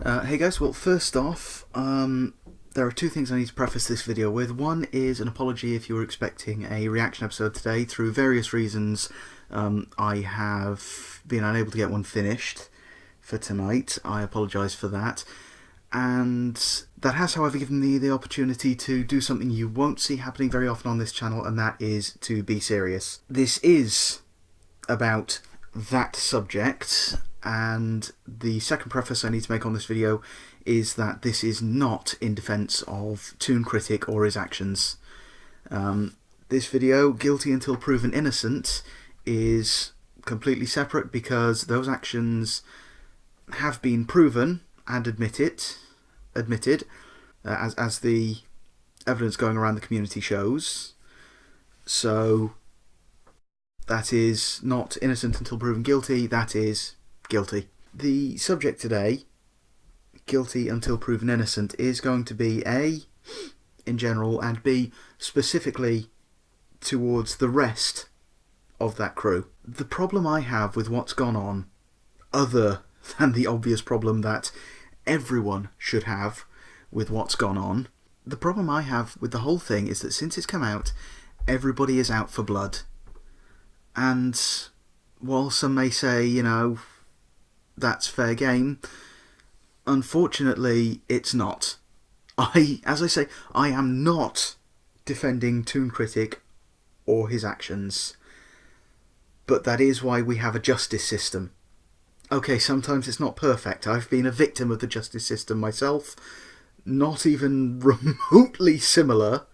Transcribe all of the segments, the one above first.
Hey guys, well first off, there are two things I need to preface this video with. One is an apology if you were expecting a reaction episode today. Through various reasons, I have been unable to get one finished for tonight. I apologise for that. And that has, however, given me the opportunity to do something you won't see happening very often on this channel, and that is to be serious. This is about that subject, and the second preface I need to make on this video is that this is not in defence of ToonKritic or his actions. This video, Guilty Until Proven Innocent, is completely separate because those actions have been proven and admitted, as the evidence going around the community shows. So that is not innocent until proven guilty, that is guilty. The subject today, Guilty Until Proven Innocent, is going to be A, in general, and B, specifically towards the rest of that crew. The problem I have with what's gone on, other than the obvious problem that everyone should have with what's gone on, the problem I have with the whole thing is that since it's come out, everybody is out for blood. And while some may say, you know, that's fair game, unfortunately it's not. As I say, I am not defending ToonKritic or his actions, but that is why we have a justice system. Okay, sometimes it's not perfect. I've been a victim of the justice system myself, not even remotely similar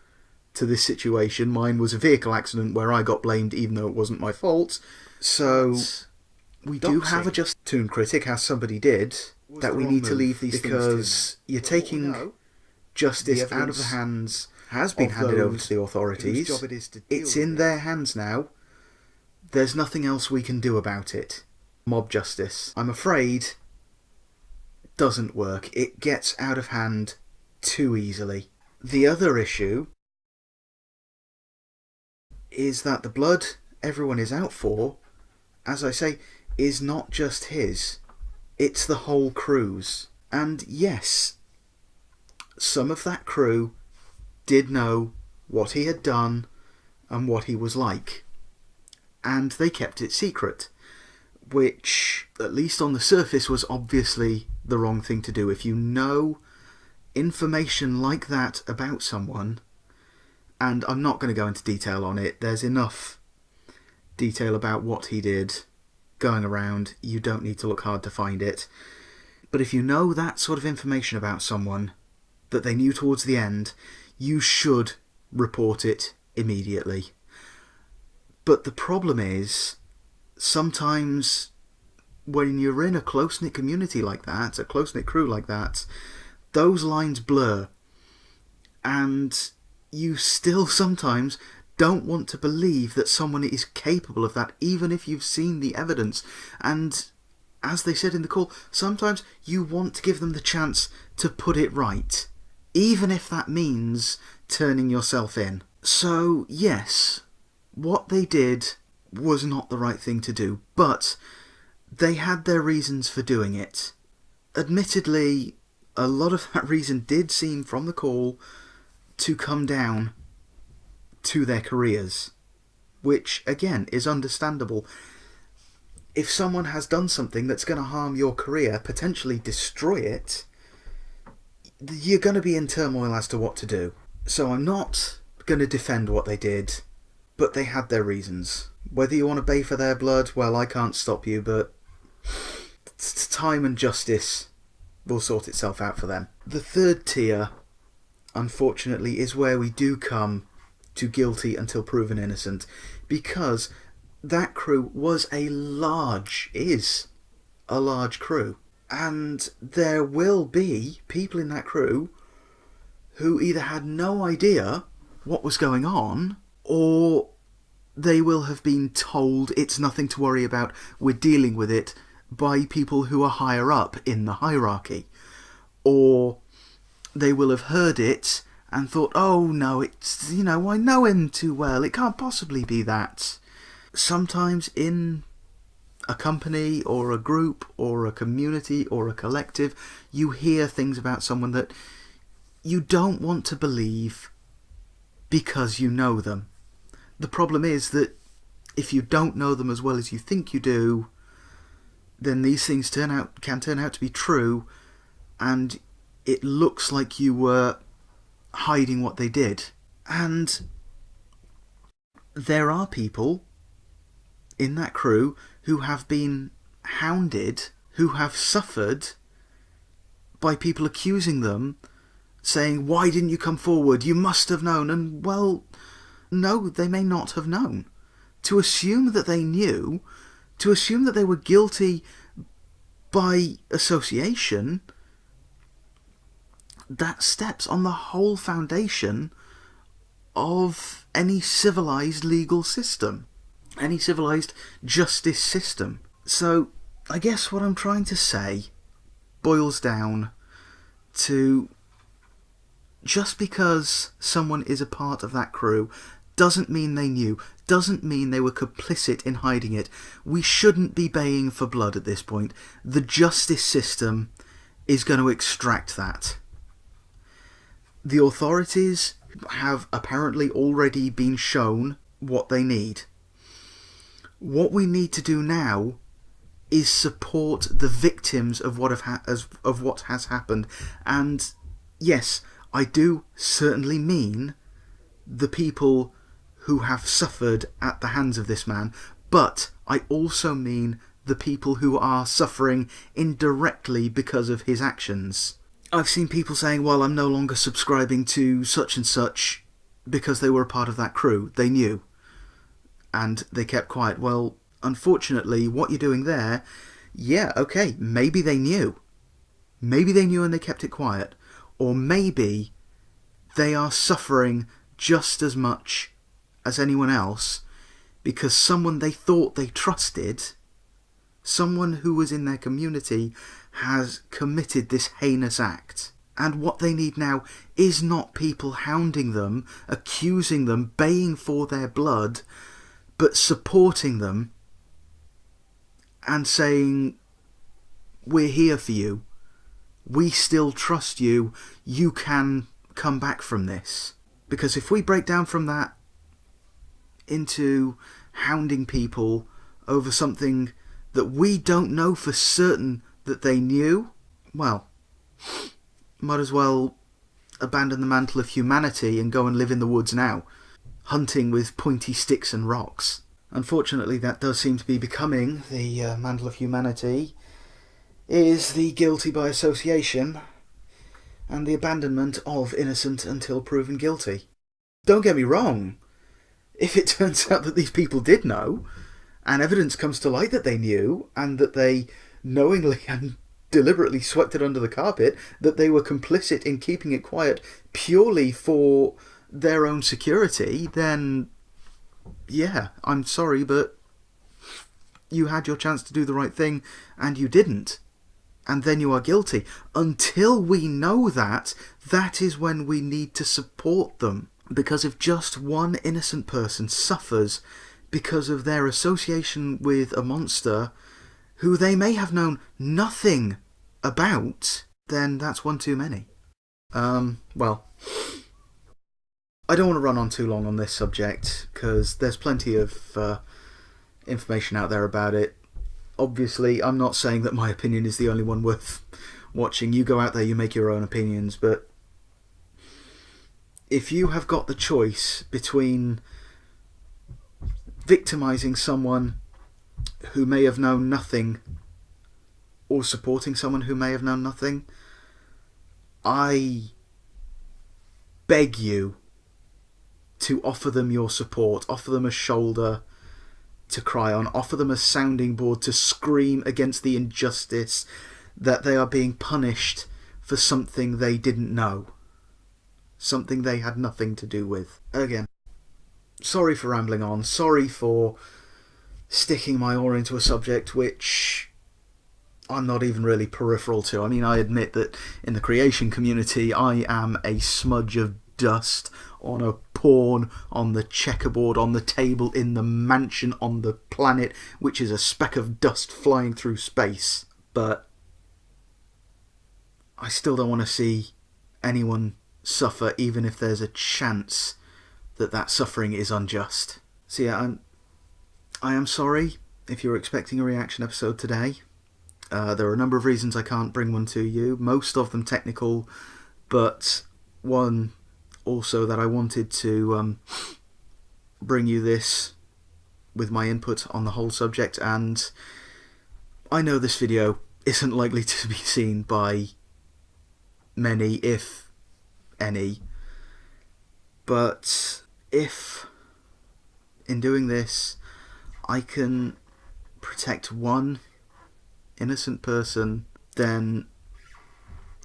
to this situation. Mine was a vehicle accident where I got blamed even though it wasn't my fault. So we do have a just ToonKritic, as somebody did, that we need to leave these because you're taking justice out of the hands, has been handed over to the authorities. It's in their hands now. There's nothing else we can do about it. Mob justice, I'm afraid, doesn't work. It gets out of hand too easily. The other issue is that the blood everyone is out for, as I say, is not just his. It's the whole crew's. And yes, some of that crew did know what he had done and what he was like, and they kept it secret, which, at least on the surface, was obviously the wrong thing to do. If you know information like that about someone, and I'm not going to go into detail on it, there's enough detail about what he did going around, you don't need to look hard to find it. But if you know that sort of information about someone that they knew towards the end, you should report it immediately. But the problem is, sometimes when you're in a close-knit community like that, a close-knit crew like that, those lines blur, and you still sometimes don't want to believe that someone is capable of that, even if you've seen the evidence. And as they said in the call, sometimes you want to give them the chance to put it right, even if that means turning yourself in. So yes, what they did was not the right thing to do, but they had their reasons for doing it. Admittedly, a lot of that reason did seem, from the call, to come down to their careers, which again is understandable. If someone has done something that's going to harm your career, potentially destroy it, you're going to be in turmoil as to what to do. So I'm not going to defend what they did, but they had their reasons. Whether you want to bay for their blood, well, I can't stop you, but time and justice will sort itself out for them. The third tier, unfortunately, is where we do come to Guilty Until Proven Innocent, because that crew is a large crew, and there will be people in that crew who either had no idea what was going on, or they will have been told it's nothing to worry about, we're dealing with it, by people who are higher up in the hierarchy. Or they will have heard it and thought, oh no, it's, you know, I know him too well, it can't possibly be that. Sometimes in a company or a group or a community or a collective, you hear things about someone that you don't want to believe because you know them. The problem is that if you don't know them as well as you think you do, then these things can turn out to be true, and it looks like you were hiding what they did. And there are people in that crew who have been hounded, who have suffered by people accusing them, saying, "Why didn't you come forward? You must have known." And, well, no, they may not have known. To assume that they knew, to assume that they were guilty by association, that steps on the whole foundation of any civilised legal system, any civilised justice system. So I guess what I'm trying to say boils down to, just because someone is a part of that crew doesn't mean they knew, doesn't mean they were complicit in hiding it. We shouldn't be baying for blood at this point. The justice system is going to extract that. The authorities have apparently already been shown what they need. What we need to do now is support the victims of what has happened. And yes, I do certainly mean the people who have suffered at the hands of this man, but I also mean the people who are suffering indirectly because of his actions. I've seen people saying, well, I'm no longer subscribing to such and such because they were a part of that crew. They knew. And they kept quiet. Well, unfortunately, what you're doing there, yeah, okay, maybe they knew. Maybe they knew and they kept it quiet. Or maybe they are suffering just as much as anyone else because someone they thought they trusted, someone who was in their community, has committed this heinous act. And what they need now is not people hounding them, accusing them, baying for their blood, but supporting them and saying, we're here for you. We still trust you. You can come back from this. Because if we break down from that into hounding people over something that we don't know for certain that they knew, well, might as well abandon the mantle of humanity and go and live in the woods now, hunting with pointy sticks and rocks. Unfortunately, that does seem to be becoming the mantle of humanity, is the guilty by association and the abandonment of innocent until proven guilty. Don't get me wrong, if it turns out that these people did know, and evidence comes to light that they knew, and that they knowingly and deliberately swept it under the carpet, that they were complicit in keeping it quiet purely for their own security, then yeah, I'm sorry, but you had your chance to do the right thing and you didn't. And then you are guilty. Until we know that, that is when we need to support them. Because if just one innocent person suffers because of their association with a monster who they may have known nothing about, then that's one too many. Well, I don't want to run on too long on this subject, because there's plenty of information out there about it. Obviously, I'm not saying that my opinion is the only one worth watching. You go out there, you make your own opinions, but if you have got the choice between victimising someone who may have known nothing or supporting someone who may have known nothing, I beg you to offer them your support, offer them a shoulder to cry on, offer them a sounding board to scream against the injustice that they are being punished for something they didn't know, something they had nothing to do with. Again, sorry for rambling on, sorry for sticking my oar into a subject which I'm not even really peripheral to. I mean, I admit that in the creation community I am a smudge of dust on a pawn, on the checkerboard, on the table, in the mansion, on the planet, which is a speck of dust flying through space. But I still don't want to see anyone suffer, even if there's a chance that that suffering is unjust. So yeah, I am sorry if you're expecting a reaction episode today. There are a number of reasons I can't bring one to you, most of them technical, but one also that I wanted to bring you this with my input on the whole subject, and I know this video isn't likely to be seen by many, if any, but if in doing this I can protect one innocent person, then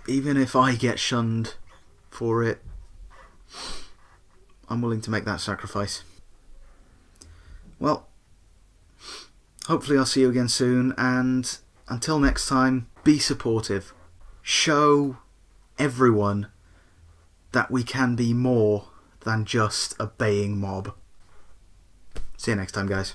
even if I get shunned for it, I'm willing to make that sacrifice. Well, hopefully I'll see you again soon, and until next time, be supportive. Show everyone that we can be more than just a baying mob. See you next time, guys.